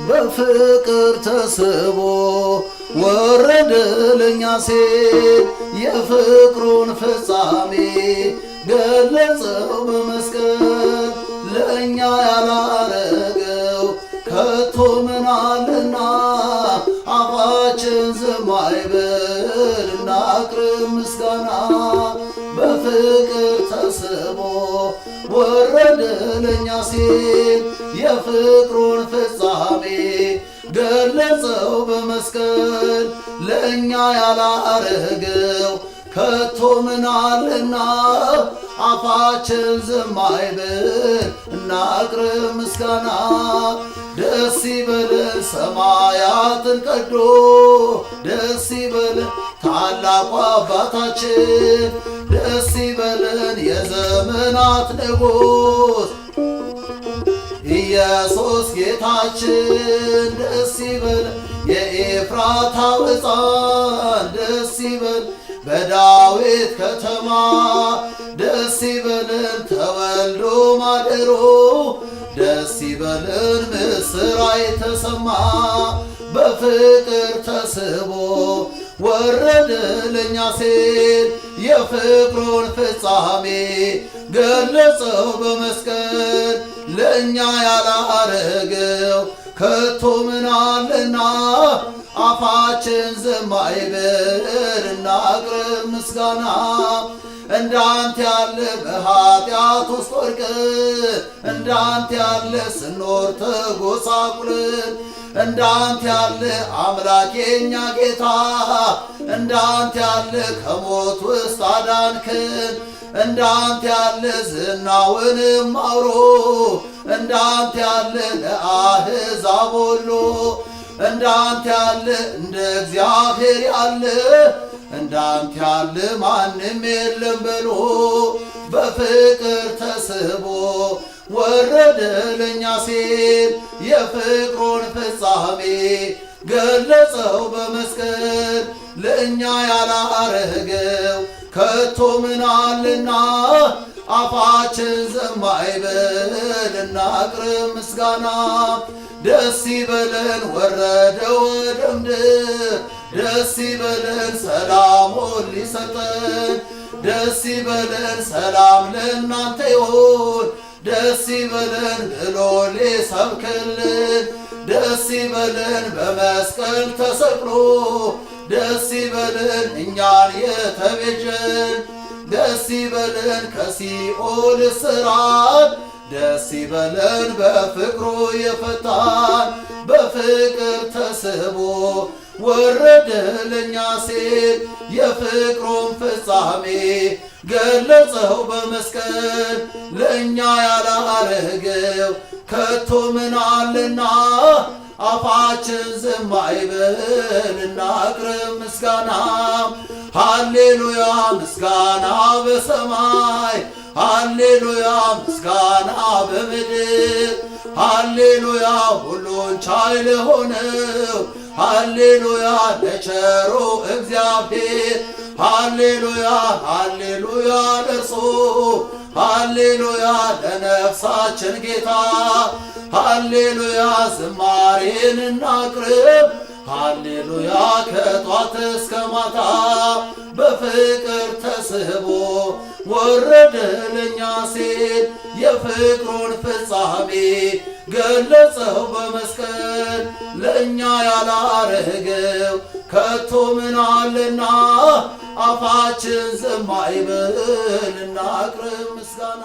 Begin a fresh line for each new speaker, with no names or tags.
በፍቅር ተስቦ ወረደ ለኛ ሲል የፍቅሩን ፍጻሜ ገለጸው በመስቀል። ለእኛ ያላረገው ከቶ ምን አለና አፋችን ዝም አይበል እናቅርብ ምስጋና። በፍቅር ተስቦ ወረደ ለኛ ሲል የፍቅሩን ፍጻሜ ገለጸው በመስቀል። ለእኛ ያላረገው ከቶ ምን አለና አፋችን ዝም አይበል እናቅርብ ምስጋና። ደስ ይበለን ሰማያትን ቀዶ ደስ ይበለን ታላቁ አባታችን ደስ ይበለን የዘመናት ንጉሥ ኢየሱስ ጌታችን ደስ ይበለን የኤፍራታው ሕፃን ደስ ይበል በዳዊት ከተማ ደስ ይበለን ተወልዶ ማደሮ ደስ ይበለን ምስራይ ተሰማ። በፍቅር ተስቦ ወረደ ለኛ ሲል የፍቅሩን ፍጻሜ ገለጸው በመስቀል። ለእኛ ያላረገው ከቶ ምን አለና አፋችን ዝም አይበል እናቅርብ ምስጋና። እንዳንተ ያለ በኃጢአት ውስጥ ወድቀን እንዳንተ ያለ ስኖር ተጎሳቁለን እንዳንተ ያለ አምላክ የኛ ጌታ እንዳንተ ያለ ከሞት ውስጥ አዳንክን እንዳንተ ያለ ዝናውንም አውሮ እንዳንተ ያለ ለአሕዛብ ሁሉ እንዳንተ ያለ እንደ እግዚአብሔር ያለ እንዳንተ ያለ ማንም የለም በሎ። በፍቅር ተስቦ ወረደ ለኛ ሲል የፍቅሩን ፍጻሜ ገለጸው በመስቀል። ለእኛ ያላረገው ከቶ ምን አለና አፋችን ዝም አይበል እናቅርብ ምስጋና። ደስ ይበለን ወረደ ወደ ምድር ደስ ይበለን ሰላሙን ሊሰጠን ደስ ይበለን ሰላም ለእናንተ ይሁን ደስ ይበለን ብሎ ሊሰብክልን ደስ ይበለን በመስቀል ተሰቅሎ ደስ ይበለን እኛን የተቤዠን ደስ ይበለን ከሲኦል እስራት ደስ ይበለን በፍቅሩ የፈታን። በፍቅር ተስቦ ወረደ ለኛ ሲል የፍቅሩን ፍጻሜ ገለጸው በመስቀል። ለእኛ ያላረገው ከቶ ምን አለና አፋችን ዝም አይበል እናቅርብ ምስጋና። ሃሌሉያ ምስጋና በሰማይ ሃሌሉያ ምስጋና በምድር ሃሌሉያ ሁሉን ቻይ ለሆነው ሃሌሉያ ለቸሩ እግዚአብሔር ሃሌሉያ ሃሌሉያ ለእርሱ ሃሌሉያ ለነፍሳችን ጌታ ሃሌሉያ ዝማሬን እናቅርብ ሃሌሉያ ከጧት እስከ ማታ። በፍቅር ተስቦ ወረደ ለኛ ሲል የፍቅሩን ፍጻሜ ገለጸው በመስቀል። ለእኛ ያላረገው ከቶ ምን አለና አፋችን ዝም አይበል እናቅርብ ምስጋና።